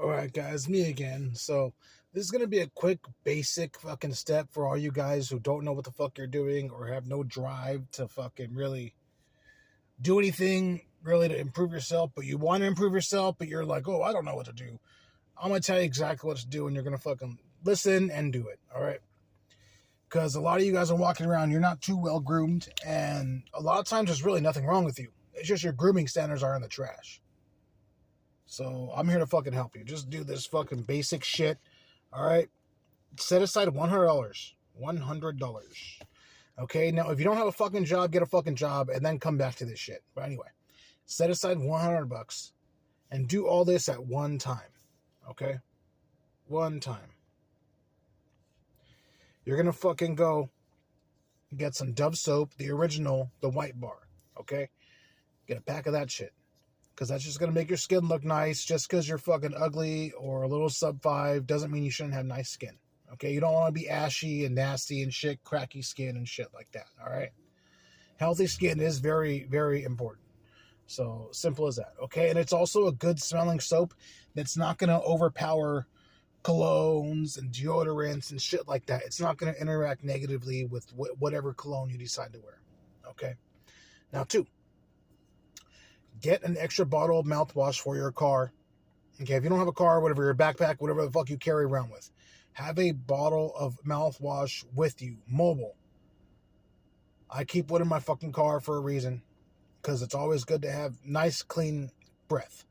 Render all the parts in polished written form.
Alright, guys, me again. So, this is going to be a quick, basic fucking step for all you guys who don't know what the fuck you're doing or have no drive to fucking really do anything really to improve yourself, but you want to improve yourself, but you're like, oh, I don't know what to do. I'm going to tell you exactly what to do, and you're going to fucking listen and do it, alright? Because a lot of you guys are walking around, you're not too well groomed, and a lot of times there's really nothing wrong with you. It's just your grooming standards are in the trash. So I'm here to fucking help you. Just do this fucking basic shit. All right. Set aside $100. $100. Okay. Now, if you don't have a fucking job, get a fucking job and then come back to this shit. But anyway, set aside $100 and do all this at one time. Okay. One time. You're going to fucking go get some Dove soap, the original, the white bar. Okay. Get a pack of that shit. Because that's just going to make your skin look nice. Just because you're fucking ugly or a little sub 5 doesn't mean you shouldn't have nice skin. Okay? You don't want to be ashy and nasty and shit, cracky skin and shit like that. All right? Healthy skin is very, very important. So, simple as that. Okay? And it's also a good smelling soap that's not going to overpower colognes and deodorants and shit like that. It's not going to interact negatively with whatever cologne you decide to wear. Okay? Now, 2. Get an extra bottle of mouthwash for your car. Okay, if you don't have a car, whatever, your backpack, whatever the fuck you carry around with, have a bottle of mouthwash with you, mobile. I keep one in my fucking car for a reason, because it's always good to have nice, clean breath.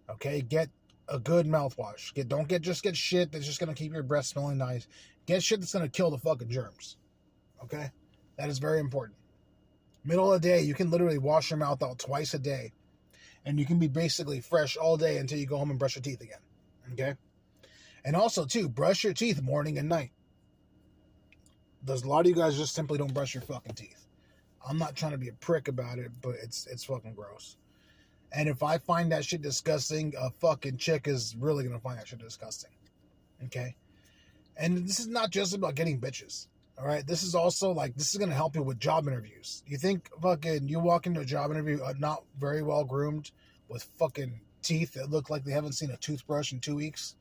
Okay, get a good mouthwash. Don't just get shit that's just gonna keep your breath smelling nice. Get shit that's gonna kill the fucking germs. Okay, that is very important. Middle of the day, you can literally wash your mouth out twice a day. And you can be basically fresh all day until you go home and brush your teeth again. Okay? And also, too, brush your teeth morning and night. There's a lot of you guys just simply don't brush your fucking teeth. I'm not trying to be a prick about it, but it's fucking gross. And if I find that shit disgusting, a fucking chick is really going to find that shit disgusting. Okay? And this is not just about getting bitches. All right? This is also, like, this is going to help you with job interviews. You think fucking you walk into a job interview not very well groomed with fucking teeth that look like they haven't seen a toothbrush in 2 weeks?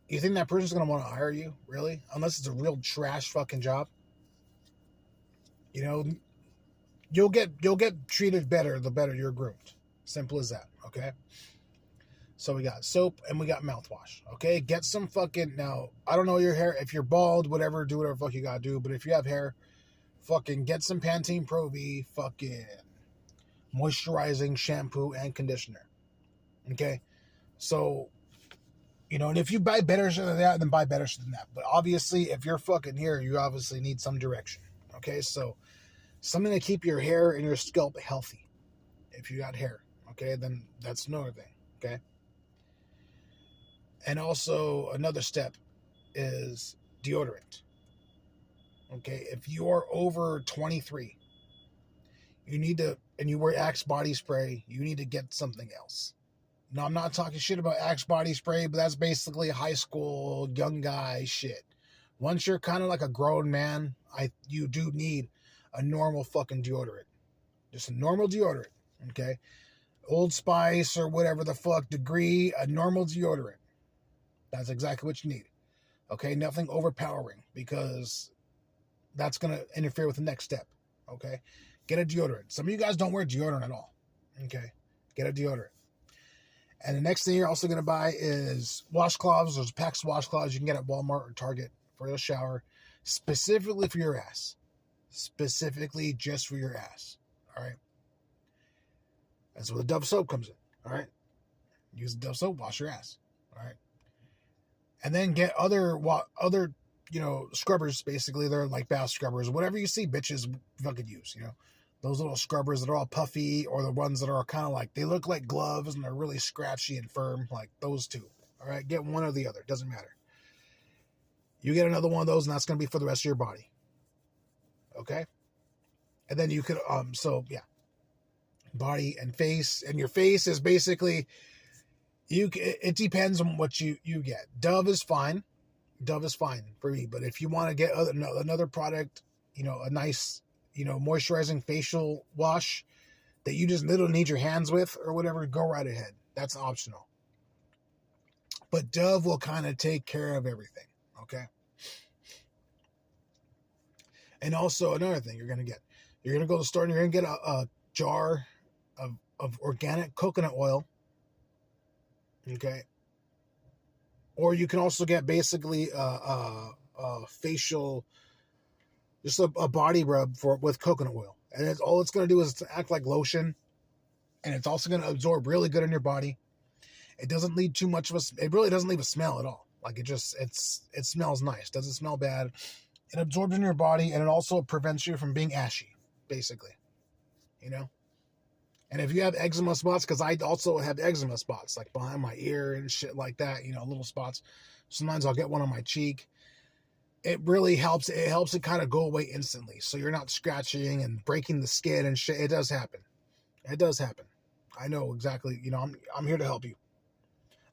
You think that person's going to want to hire you? Really? Unless it's a real trash fucking job. You know, you'll get treated better the better you're groomed. Simple as that, okay? So we got soap and we got mouthwash, okay? Get some fucking, now, I don't know your hair. If you're bald, whatever, do whatever the fuck you gotta do. But if you have hair, fucking get some Pantene Pro V fucking moisturizing shampoo and conditioner, okay? So, you know, and if you buy better shit than that, then buy better shit than that. But obviously, if you're fucking here, you obviously need some direction, okay? So, something to keep your hair and your scalp healthy. If you got hair, okay, then that's another thing, okay? And also, another step is deodorant. Okay, if you are over 23, you need to, and you wear Axe body spray, you need to get something else. Now, I'm not talking shit about Axe body spray, but that's basically high school, young guy shit. Once you're kind of like a grown man, you do need a normal fucking deodorant. Just a normal deodorant, okay? Old Spice or whatever the fuck, Degree, a normal deodorant. That's exactly what you need. Okay, nothing overpowering because that's going to interfere with the next step. Okay, get a deodorant. Some of you guys don't wear deodorant at all. Okay, get a deodorant. And the next thing you're also going to buy is washcloths. There's packs of washcloths you can get at Walmart or Target for the shower, specifically for your ass. Specifically just for your ass. All right. That's where the Dove soap comes in. All right. Use the Dove soap, wash your ass. All right. And then get other, you know, scrubbers, basically. They're like bath scrubbers. Whatever you see bitches fucking use, you know. Those little scrubbers that are all puffy, or the ones that are kind of like, they look like gloves and they're really scratchy and firm, like those two. All right, get one or the other. Doesn't matter. You get another one of those, and that's going to be for the rest of your body. Okay? And then you could, so, yeah. Body and face. And your face is basically... it depends on what you get. Dove is fine. Dove is fine for me. But if you want to get another product, you know, a nice, you know, moisturizing facial wash that you just literally need your hands with or whatever, go right ahead. That's optional. But Dove will kind of take care of everything, okay? And also another thing you're going to go to the store and you're going to get a jar of organic coconut oil, okay? Or you can also get basically a facial, just a body rub with coconut oil. And all it's going to do is act like lotion. And it's also going to absorb really good in your body. It doesn't leave too much of it really doesn't leave a smell at all. Like it smells nice. Doesn't smell bad. It absorbs in your body, and it also prevents you from being ashy, basically. You know? And if you have eczema spots, because I also have eczema spots, like behind my ear and shit like that, little spots. Sometimes I'll get one on my cheek. It really helps. It helps it kind of go away instantly. So you're not scratching and breaking the skin and shit. It does happen. It does happen. I know exactly. I'm here to help you.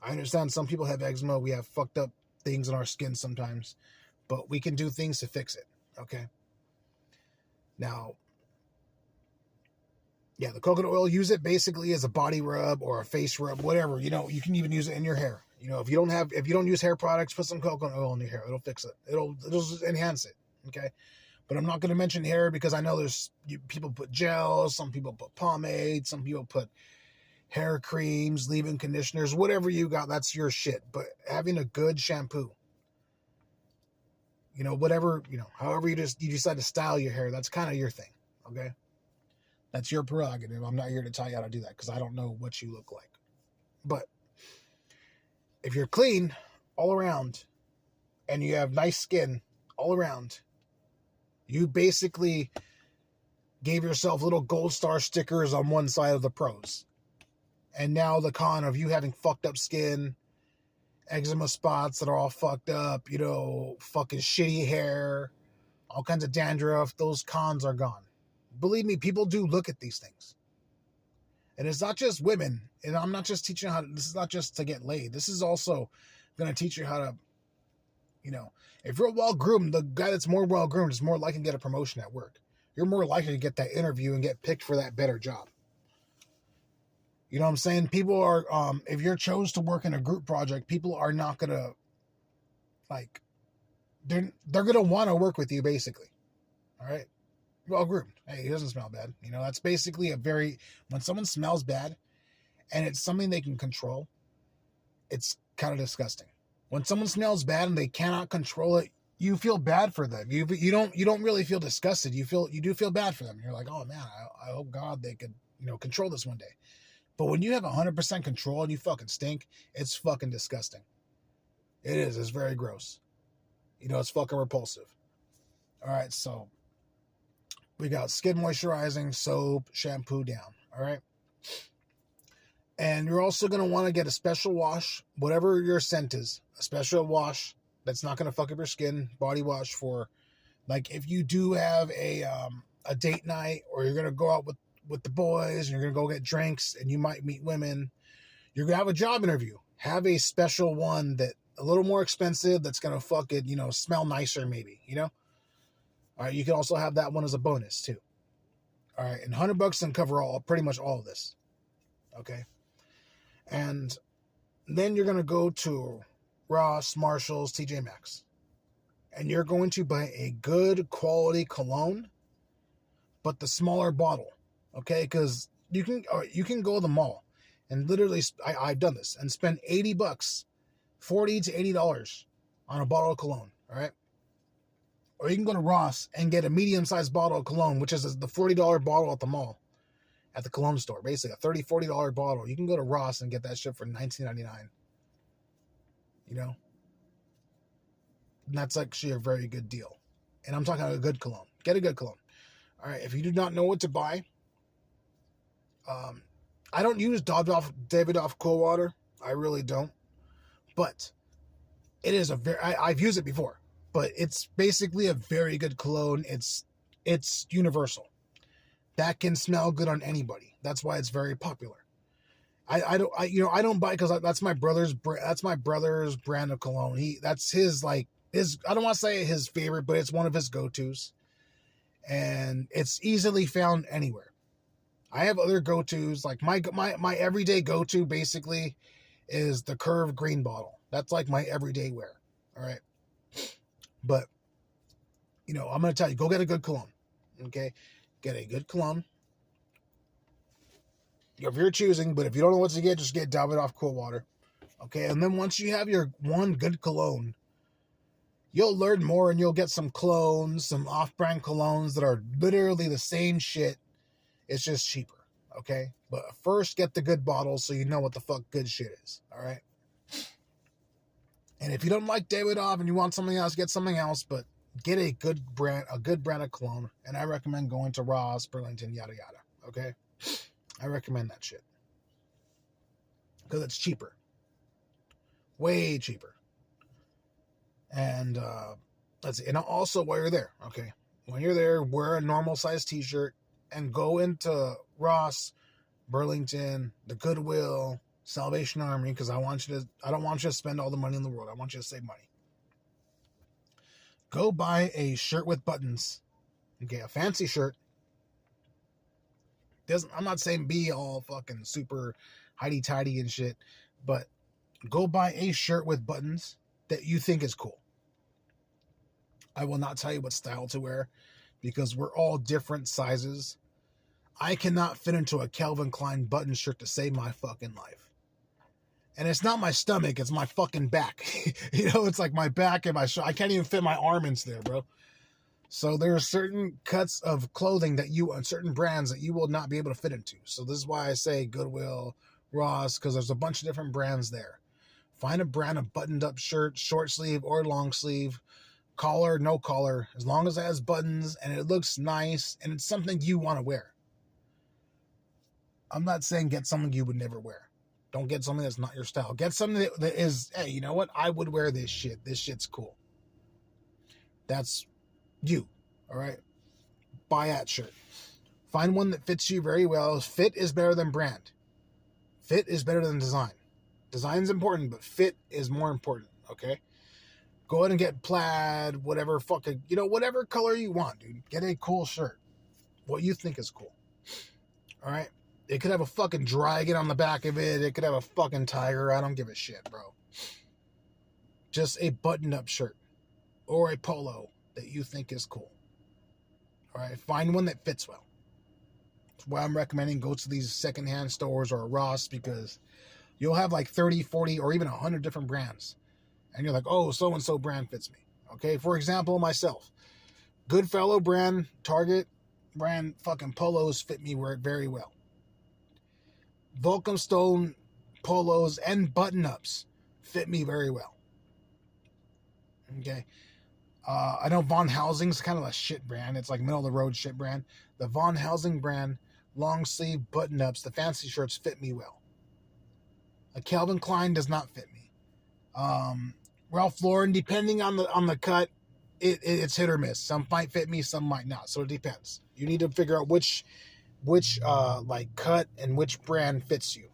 I understand some people have eczema. We have fucked up things in our skin sometimes, but we can do things to fix it. Okay. Now, yeah, the coconut oil, use it basically as a body rub or a face rub, whatever. You can even use it in your hair. If you don't use hair products, put some coconut oil in your hair. It'll fix it. It'll just enhance it. Okay. But I'm not going to mention hair because I know people put gels, some people put pomade, some people put hair creams, leave-in conditioners, whatever you got, that's your shit. But having a good shampoo, however you decide to style your hair, that's kind of your thing, okay? That's your prerogative. I'm not here to tell you how to do that because I don't know what you look like. But if you're clean all around and you have nice skin all around, you basically gave yourself little gold star stickers on one side of the pros. And now the con of you having fucked up skin, eczema spots that are all fucked up, fucking shitty hair, all kinds of dandruff, those cons are gone. Believe me, people do look at these things. And it's not just women. And I'm not just teaching this is not just to get laid. This is also going to teach you how to, if you're well-groomed, the guy that's more well-groomed is more likely to get a promotion at work. You're more likely to get that interview and get picked for that better job. You know what I'm saying? People are, if you're chose to work in a group project, people are not going to, they're going to want to work with you, basically. All right? Well groomed. Hey, he doesn't smell bad. That's basically when someone smells bad and it's something they can control, it's kind of disgusting. When someone smells bad and they cannot control it, you feel bad for them. You don't really feel disgusted. You do feel bad for them. You're like, oh man, I hope God they could, control this one day. But when you have 100% control and you fucking stink, it's fucking disgusting. It is. It's very gross. It's fucking repulsive. All right, so we got skin moisturizing, soap, shampoo down. All right. And you're also going to want to get a special wash, whatever your scent is, a special wash that's not going to fuck up your skin, body wash for, if you do have a date night or you're going to go out with the boys and you're going to go get drinks and you might meet women, you're going to have a job interview. Have a special one that a little more expensive that's going to fucking, smell nicer maybe, All right, you can also have that one as a bonus too. All right, and $100 can cover pretty much all of this. Okay. And then you're going to go to Ross, Marshalls, TJ Maxx. And you're going to buy a good quality cologne, but the smaller bottle. Okay, because you can go to the mall and literally, I've done this, and spend $80, $40 to $80 on a bottle of cologne, all right? Or you can go to Ross and get a medium-sized bottle of cologne, which is the $40 bottle at the mall, at the cologne store, basically a $30, $40 bottle. You can go to Ross and get that shit for $19.99, And that's actually a very good deal. And I'm talking about a good cologne. Get a good cologne. All right, if you do not know what to buy, I don't use Davidoff Cool Water. I really don't. But it is I've used it before. But it's basically a very good cologne. It's universal. That can smell good on anybody. That's why it's very popular. I don't buy because that's my brother's brand of cologne. That's his I don't want to say his favorite, but it's one of his go-tos. And it's easily found anywhere. I have other go-tos, like my everyday go-to basically is the Curve green bottle. That's like my everyday wear. All right. But, I'm going to tell you, go get a good cologne. Okay. Get a good cologne. If you're choosing, but if you don't know what to get, just get Davidoff cool water. Okay. And then once you have your one good cologne, you'll learn more and you'll get some clones, some off-brand colognes that are literally the same shit. It's just cheaper. Okay. But first get the good bottles so you know what the fuck good shit is. All right. And if you don't like Davidoff and you want something else, get something else, but get a good brand of cologne. And I recommend going to Ross, Burlington, yada, yada. Okay. I recommend that shit. Because it's cheaper. Way cheaper. And let's see. And also while you're there, okay, when you're there, wear a normal size t-shirt and go into Ross, Burlington, the Goodwill, Salvation Army, because I don't want you to spend all the money in the world. I want you to save money. Go buy a shirt with buttons. Okay, a fancy shirt. I'm not saying be all fucking super hidey-tidy and shit, but go buy a shirt with buttons that you think is cool. I will not tell you what style to wear because we're all different sizes. I cannot fit into a Calvin Klein button shirt to save my fucking life. And it's not my stomach, it's my fucking back. It's like my back and my shoulder. I can't even fit my arm into there, bro. So there are certain cuts of clothing on certain brands that you will not be able to fit into. So this is why I say Goodwill, Ross, because there's a bunch of different brands there. Find a brand of buttoned up shirt, short sleeve or long sleeve, collar, no collar, as long as it has buttons and it looks nice and it's something you want to wear. I'm not saying get something you would never wear. Don't get something that's not your style. Get something that is, hey, you know what? I would wear this shit. This shit's cool. That's you. All right? Buy that shirt. Find one that fits you very well. Fit is better than brand. Fit is better than design. Design's important, but fit is more important. Okay? Go ahead and get plaid, whatever fucking, whatever color you want, dude. Get a cool shirt. What you think is cool. All right? It could have a fucking dragon on the back of it. It could have a fucking tiger. I don't give a shit, bro. Just a button-up shirt or a polo that you think is cool. All right? Find one that fits well. That's why I'm recommending go to these secondhand stores or a Ross because you'll have like 30, 40, or even 100 different brands. And you're like, oh, so-and-so brand fits me. Okay? For example, myself. Goodfellow brand, Target brand fucking polos fit me very well. Vulcanstone polos and button-ups fit me very well. Okay. I know Von Housing's kind of a shit brand. It's like middle-of-the-road shit brand. The Von Housing brand, long-sleeve button-ups, the fancy shirts fit me well. A Calvin Klein does not fit me. Ralph Lauren, depending on the cut, it's hit or miss. Some might fit me, some might not. So it depends. You need to figure out which cut and which brand fits you.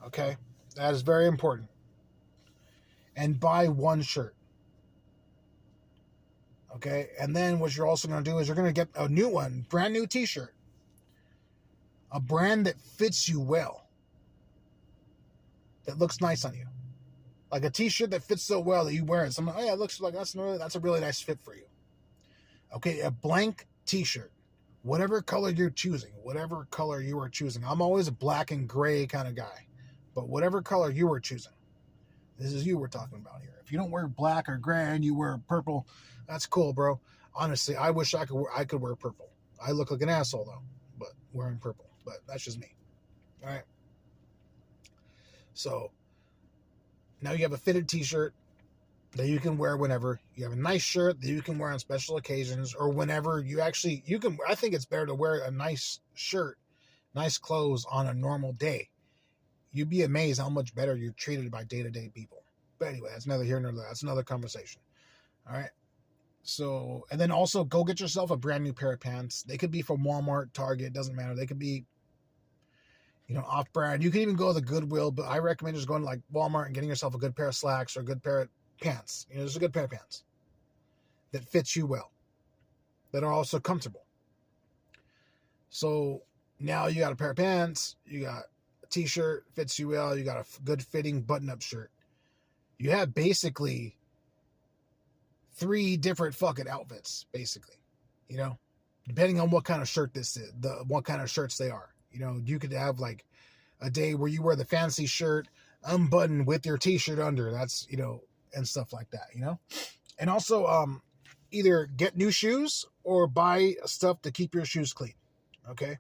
Okay? That is very important. And buy one shirt. Okay? And then what you're also going to do is you're going to get a new one, brand new t-shirt. A brand that fits you well. That looks nice on you. Like a t-shirt that fits so well that you wear it. Someone, it looks like that's a really nice fit for you. Okay? A blank t-shirt. Whatever color you're choosing, whatever color you are choosing. I'm always a black and gray kind of guy. But whatever color you are choosing, this is you we're talking about here. If you don't wear black or gray and you wear purple, that's cool, bro. Honestly, I wish I could wear purple. I look like an asshole, though, but wearing purple. But that's just me. All right? So, now you have a fitted t-shirt that you can wear whenever. You have a nice shirt that you can wear on special occasions or whenever you can. I think it's better to wear a nice shirt, nice clothes on a normal day. You'd be amazed how much better you're treated by day-to-day people. But anyway, that's neither here nor there. That's another conversation. All right. So, and then also go get yourself a brand new pair of pants. They could be from Walmart, Target, doesn't matter. They could be, off-brand. You can even go to the Goodwill, but I recommend just going to like Walmart and getting yourself a good pair of slacks or a good pair of pants. Just a good pair of pants that fits you well, that are also comfortable. So now you got a pair of pants, you got a t-shirt, fits you well, you got a good fitting button-up shirt. you have basically 3 different fucking outfits, basically. You know, depending on what kind of shirt this is, what kind of shirts they are. You know, you could have like a day where you wear the fancy shirt unbuttoned with your t-shirt under. That's, you know, and stuff like that, you know? And also, either get new shoes or buy stuff to keep your shoes clean. Okay.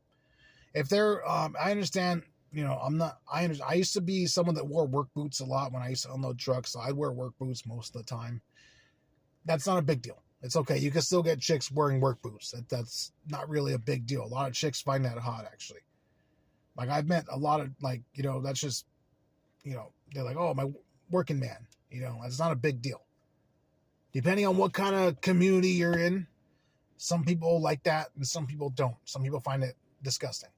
If they're, I understand, you know, I used to be someone that wore work boots a lot when I used to unload trucks. So I'd wear work boots most of the time. That's not a big deal. It's okay. You can still get chicks wearing work boots. That's not really a big deal. A lot of chicks find that hot, actually. Like, I've met a lot of, like, you know, that's just, you know, they're like, oh, my working man. You know, it's not a big deal. Depending on what kind of community you're in, some people like that and some people don't. Some people find it disgusting.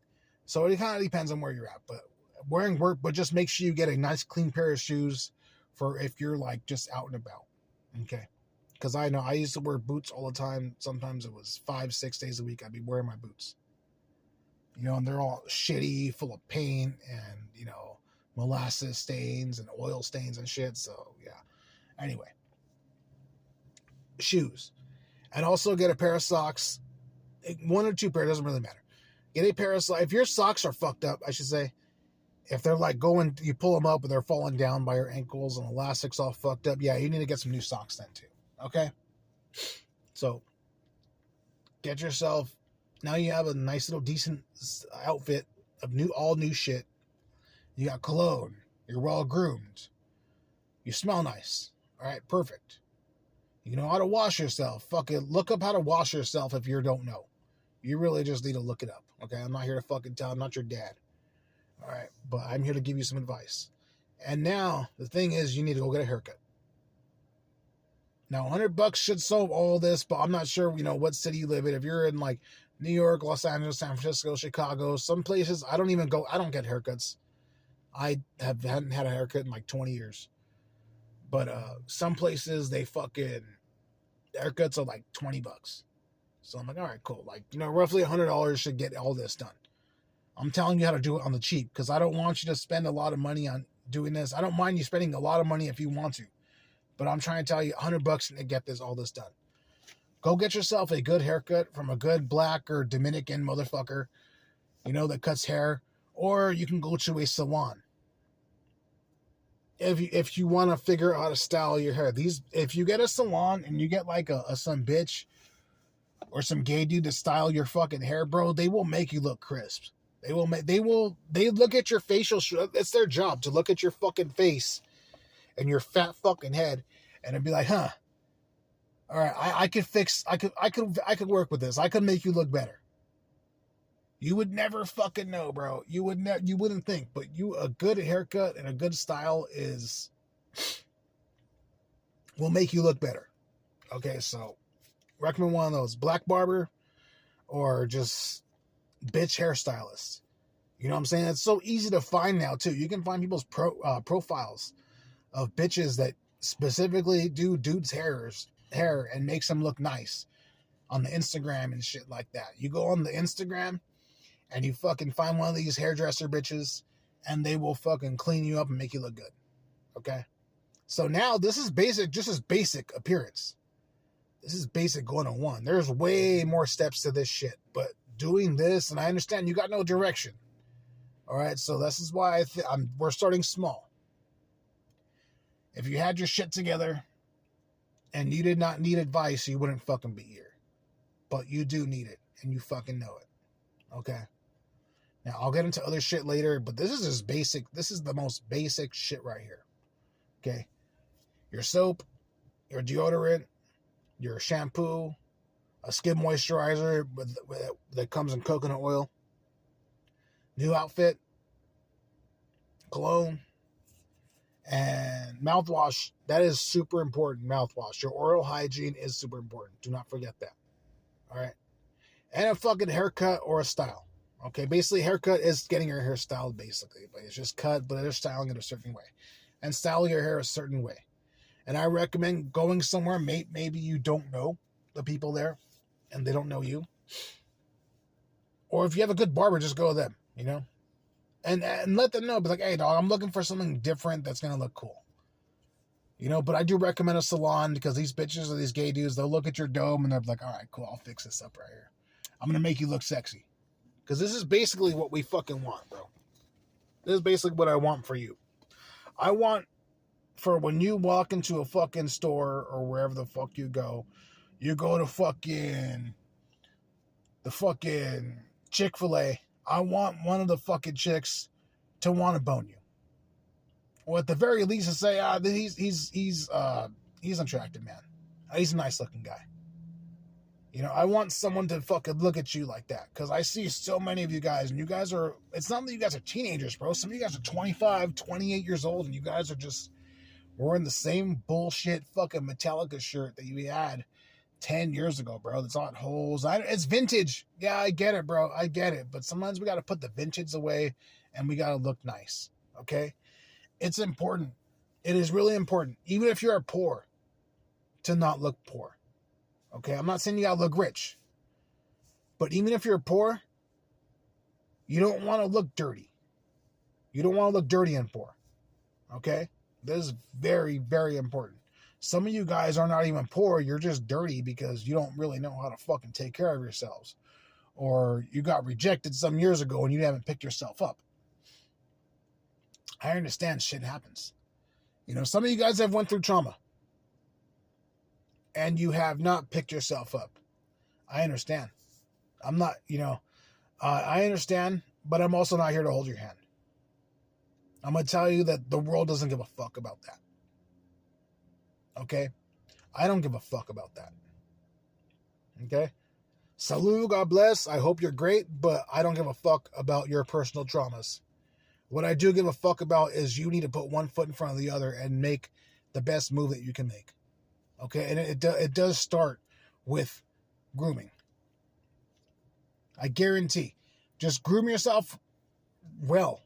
So it kind of depends on where you're at. But wearing work, but just make sure you get a nice clean pair of shoes for if you're like just out and about. Okay. Because I know I used to wear boots all the time. Sometimes it was 5-6 days a week I'd be wearing my boots. You know, and they're all shitty, full of paint and, you know, molasses stains and oil stains and shit. So, yeah. Anyway. Shoes. And also get a pair of socks. 1 or 2 pairs, doesn't really matter. Get a pair of socks. If your socks are fucked up, I should say, if they're like going, you pull them up and they're falling down by your ankles and elastic's all fucked up, yeah, you need to get some new socks then too. Okay? So, get yourself, now you have a nice little decent outfit of all new shit. You got cologne. You're well groomed. You smell nice. All right, perfect. You know how to wash yourself. Fucking look up how to wash yourself if you don't know. You really just need to look it up. Okay, I'm not here to fucking tell. I'm not your dad. All right, but I'm here to give you some advice. And now the thing is, you need to go get a haircut. Now, $100 should solve all this, but I'm not sure, you know, what city you live in. If you're in like New York, Los Angeles, San Francisco, Chicago, some places, I don't get haircuts. I hadn't had a haircut in like 20 years. But some places, they fucking, haircuts are like $20. So I'm like, all right, cool. Like, you know, roughly $100 should get all this done. I'm telling you how to do it on the cheap because I don't want you to spend a lot of money on doing this. I don't mind you spending a lot of money if you want to. But I'm trying to tell you $100 to get all this done. Go get yourself a good haircut from a good black or Dominican motherfucker, you know, that cuts hair. Or you can go to a salon. If you want to figure out how to style your hair. If you get a salon and you get like some bitch or some gay dude to style your fucking hair, bro, they will make you look crisp. They look at your facial, it's their job to look at your fucking face and your fat fucking head and it'd be like, huh, all right, I could work with this. I could make you look better. You would never fucking know, bro. You wouldn't think, but a good haircut and a good style will make you look better. Okay, so recommend one of those, black barber or just bitch hairstylists. You know what I'm saying? It's so easy to find now too. You can find people's profiles of bitches that specifically do dudes' hair and makes them look nice on the Instagram and shit like that. You go on the Instagram and you fucking find one of these hairdresser bitches and they will fucking clean you up and make you look good. Okay? So now this is basic, just as basic appearance. This is basic 101. There's way more steps to this shit, but doing this, and I understand you got no direction. All right, so this is why we're starting small. If you had your shit together and you did not need advice, you wouldn't fucking be here. But you do need it, and you fucking know it. Okay? Now, I'll get into other shit later, but this is just basic. This is the most basic shit right here. Okay? Your soap, your deodorant, your shampoo, a skin moisturizer that comes in coconut oil, new outfit, cologne, and mouthwash. That is super important, mouthwash. Your oral hygiene is super important. Do not forget that. All right? And a fucking haircut or a style. Okay? Basically, haircut is getting your hair styled, basically. But it's just cut, but they're styling it a certain way. And style your hair a certain way. And I recommend going somewhere, maybe you don't know the people there, and they don't know you. Or if you have a good barber, just go with them, you know? And let them know, be like, hey, dog, I'm looking for something different that's going to look cool. You know, but I do recommend a salon because these bitches or these gay dudes, they'll look at your dome and they're like, all right, cool, I'll fix this up right here. I'm going to make you look sexy. Because this is basically what we fucking want, bro. This is basically what I want for you. I want for when you walk into a fucking store or wherever the fuck you go to fucking the fucking Chick-fil-A. I want one of the fucking chicks to want to bone you. Or at the very least to say, he's an attractive man. He's a nice looking guy. You know, I want someone to fucking look at you like that. Because I see so many of you guys, and you guys are, it's not that you guys are teenagers, bro. Some of you guys are 25, 28 years old, and you guys are just wearing the same bullshit fucking Metallica shirt that you had 10 years ago, bro. That's on holes. It's vintage. Yeah, I get it, bro. I get it. But sometimes we got to put the vintage away, and we got to look nice. Okay? It's important. It is really important, even if you're poor, to not look poor. Okay? I'm not saying you gotta look rich. But even if you're poor, you don't want to look dirty. You don't want to look dirty and poor. Okay? This is very, very important. Some of you guys are not even poor. You're just dirty because you don't really know how to fucking take care of yourselves. Or you got rejected some years ago and you haven't picked yourself up. I understand shit happens. You know, some of you guys have went through trauma. And you have not picked yourself up. I understand. I'm not, I understand, but I'm also not here to hold your hand. I'm going to tell you that the world doesn't give a fuck about that. Okay? I don't give a fuck about that. Okay? Salud, God bless. I hope you're great, but I don't give a fuck about your personal traumas. What I do give a fuck about is you need to put one foot in front of the other and make the best move that you can make. Okay? And it does start with grooming. I guarantee. Just groom yourself well.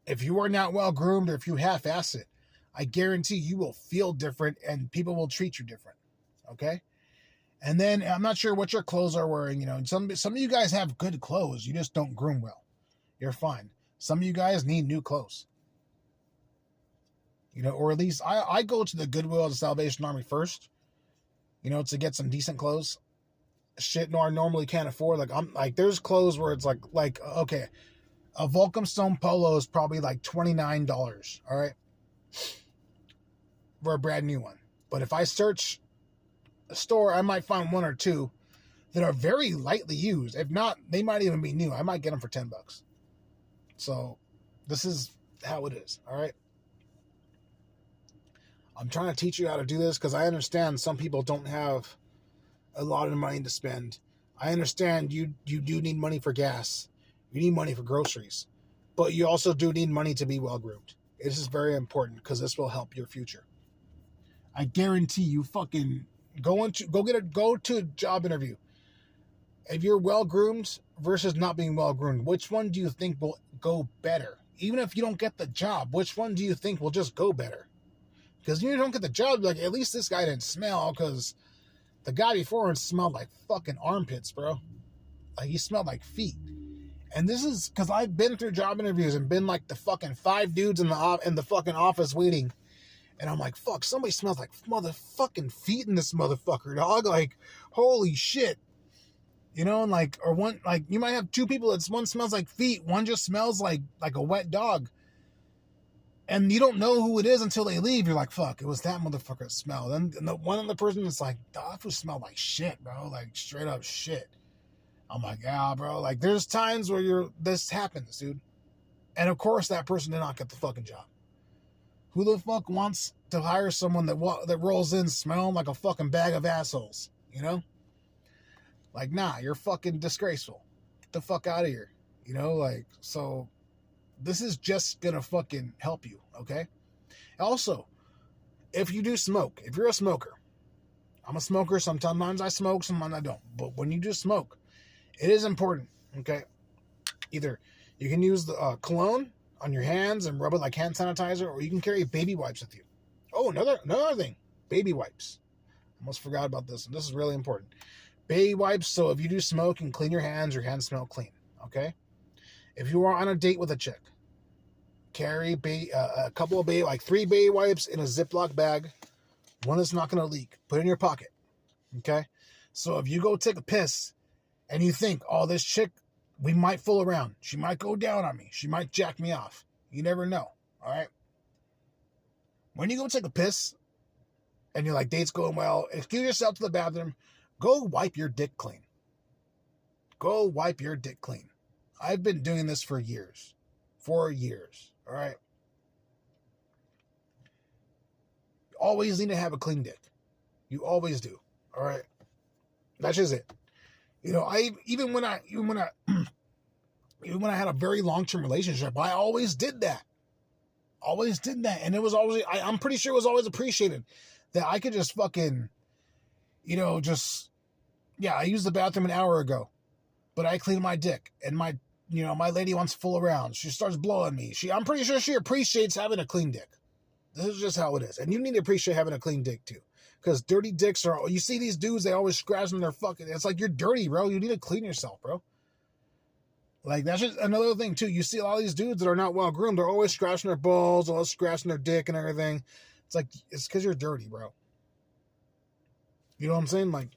If you are not well groomed or if you half-ass it, I guarantee you will feel different and people will treat you different. Okay? And then I'm not sure what your clothes are wearing. Some of you guys have good clothes. You just don't groom well. You're fine. Some of you guys need new clothes. Or at least I go to the Goodwill of the Salvation Army first, to get some decent clothes. Shit, no, I normally can't afford. There's clothes where it's okay, a Volcom polo is probably like $29, all right, for a brand new one. But if I search a store, I might find one or two that are very lightly used. If not, they might even be new. I might get them for $10. So this is how it is, all right? I'm trying to teach you how to do this because I understand some people don't have a lot of money to spend. I understand you do need money for gas. You need money for groceries. But you also do need money to be well-groomed. This is very important because this will help your future. I guarantee you fucking go to a job interview. If you're well-groomed versus not being well-groomed, which one do you think will go better? Even if you don't get the job, which one do you think will just go better? Because you don't get the job, at least this guy didn't smell, because the guy before him smelled like fucking armpits, bro. He smelled like feet. And this is because I've been through job interviews and been like the fucking 5 dudes in the fucking office waiting. And I'm like, fuck, somebody smells like motherfucking feet in this motherfucker, dog. Holy shit. Or one, you might have 2 people that one smells like feet, one just smells like a wet dog. And you don't know who it is until they leave. You're like, fuck, it was that motherfucker smell. And the one other person that's like, that food smelled like shit, bro. Straight up shit. I'm like, yeah, bro. There's times where this happens, dude. And of course, that person did not get the fucking job. Who the fuck wants to hire someone that rolls in smelling like a fucking bag of assholes? Nah, you're fucking disgraceful. Get the fuck out of here. So this is just gonna fucking help you, okay? Also, if you do smoke, if you're a smoker, I'm a smoker, sometimes I smoke, sometimes I don't. But when you do smoke, it is important, okay? Either you can use the cologne on your hands and rub it like hand sanitizer, or you can carry baby wipes with you. Oh, another thing, baby wipes. Almost forgot about this, and this is really important. Baby wipes, so if you do smoke and clean your hands smell clean, okay? If you are on a date with a chick, carry a couple of baby, like 3 baby wipes in a Ziploc bag. One that's not going to leak. Put it in your pocket. Okay? So if you go take a piss and you think, oh, this chick, we might fool around. She might go down on me. She might jack me off. You never know. All right? When you go take a piss and you're like, date's going well, excuse yourself to the bathroom, go wipe your dick clean. Go wipe your dick clean. I've been doing this for years. 4 years. All right? You always need to have a clean dick. You always do. All right? That's just it. You know, even when I had a very long-term relationship, I always did that. Always did that. And it was always, I'm pretty sure it was always appreciated that I could just fucking, you know, I used the bathroom an hour ago, but I cleaned my dick and my lady wants to fool around. She starts blowing me. I'm pretty sure she appreciates having a clean dick. This is just how it is. And you need to appreciate having a clean dick too. Because dirty dicks you see these dudes, they always scratching their fucking, it's like you're dirty, bro. You need to clean yourself, bro. Like, that's just another thing, too. You see a lot of these dudes that are not well groomed. They're always scratching their balls, always scratching their dick and everything. It's like, it's because you're dirty, bro. You know what I'm saying? Like,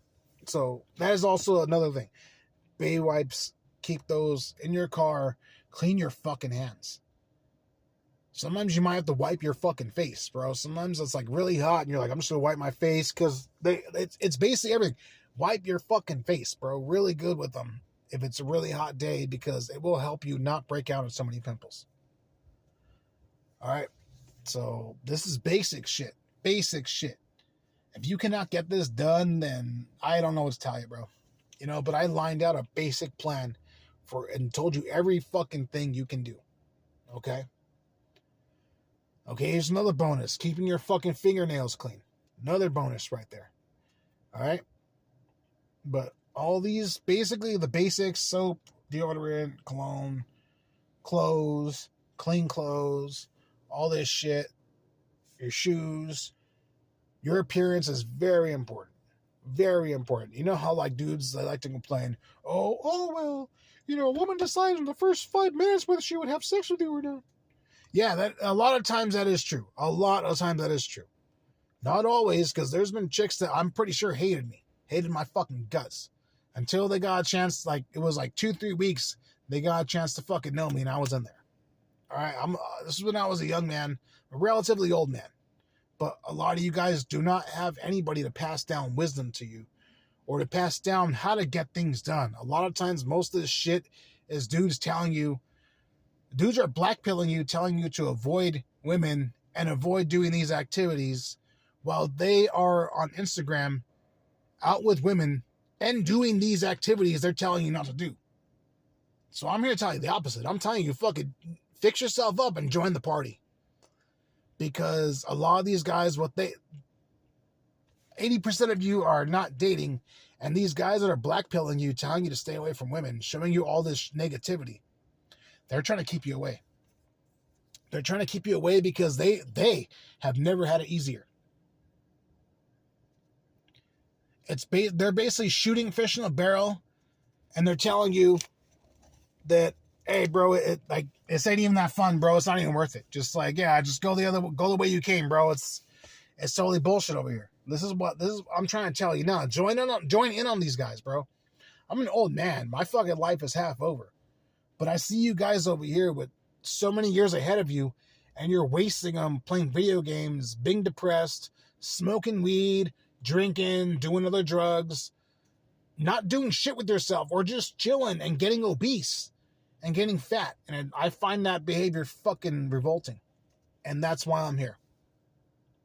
so that is also another thing. Baby wipes, keep those in your car. Clean your fucking hands. Sometimes you might have to wipe your fucking face, bro. Sometimes it's like really hot and you're like, I'm just going to wipe my face because it's basically everything. Wipe your fucking face, bro. Really good with them if it's a really hot day because it will help you not break out in so many pimples. All right? So this is basic shit. Basic shit. If you cannot get this done, then I don't know what to tell you, bro. You know, but I lined out a basic plan and told you every fucking thing you can do. Okay? Okay, here's another bonus. Keeping your fucking fingernails clean. Another bonus right there. All right? But all these, basically the basics, soap, deodorant, cologne, clothes, clean clothes, all this shit, your shoes, your appearance is very important. Very important. You know how like dudes, they like to complain, oh, well, you know, a woman decides in the first 5 minutes whether she would have sex with you or not. Yeah, that a lot of times that is true. A lot of times that is true. Not always, because there's been chicks that I'm pretty sure hated me. Hated my fucking guts. Until they got a chance, like, it was like 2-3 weeks, they got a chance to fucking know me, and I was in there. All right, this is when I was a young man, a relatively old man. But a lot of you guys do not have anybody to pass down wisdom to you or to pass down how to get things done. A lot of times, most of this shit is dudes are blackpilling you, telling you to avoid women and avoid doing these activities while they are on Instagram out with women and doing these activities they're telling you not to do. So I'm here to tell you the opposite. I'm telling you, fucking fix yourself up and join the party. Because a lot of these guys, 80% of you are not dating, and these guys that are blackpilling you, telling you to stay away from women, showing you all this negativity, they're trying to keep you away. They're trying to keep you away because they have never had it easier. They're basically shooting fish in a barrel, and they're telling you that, hey, bro, this ain't even that fun, bro. It's not even worth it. Just like, yeah, just go the way you came, bro. It's totally bullshit over here. This is I'm trying to tell you now. Join in on these guys, bro. I'm an old man. My fucking life is half over. But I see you guys over here with so many years ahead of you, and you're wasting them playing video games, being depressed, smoking weed, drinking, doing other drugs, not doing shit with yourself, or just chilling and getting obese and getting fat. And I find that behavior fucking revolting. And that's why I'm here.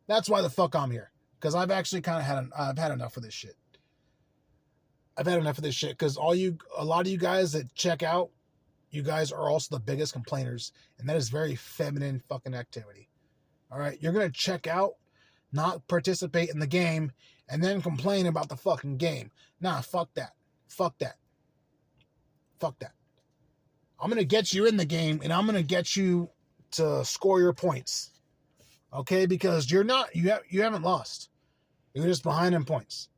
That's why the fuck I'm here. Because I've actually kind of I've had enough of this shit. I've had enough of this shit because a lot of you guys that check out, you guys are also the biggest complainers, and that is very feminine fucking activity. All right, you're gonna check out, not participate in the game, and then complain about the fucking game. Nah, fuck that. Fuck that. Fuck that. I'm gonna get you in the game, and I'm gonna get you to score your points. Okay, because you haven't lost. You're just behind in points.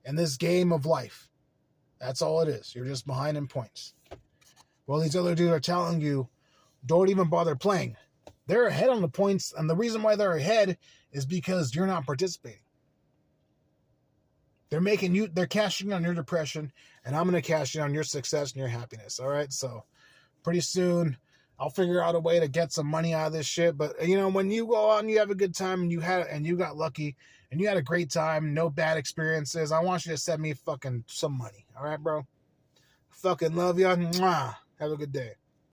In this game of life. That's all it is. You're just behind in points. Well, these other dudes are telling you, don't even bother playing. They're ahead on the points, and the reason why they're ahead is because you're not participating. They're cashing on your depression, and I'm going to cash in on your success and your happiness. All right. So pretty soon I'll figure out a way to get some money out of this shit. But when you go out and you have a good time and you got lucky and you had a great time, no bad experiences, I want you to send me fucking some money. All right, bro. Fucking love you. Mwah. Have a good day.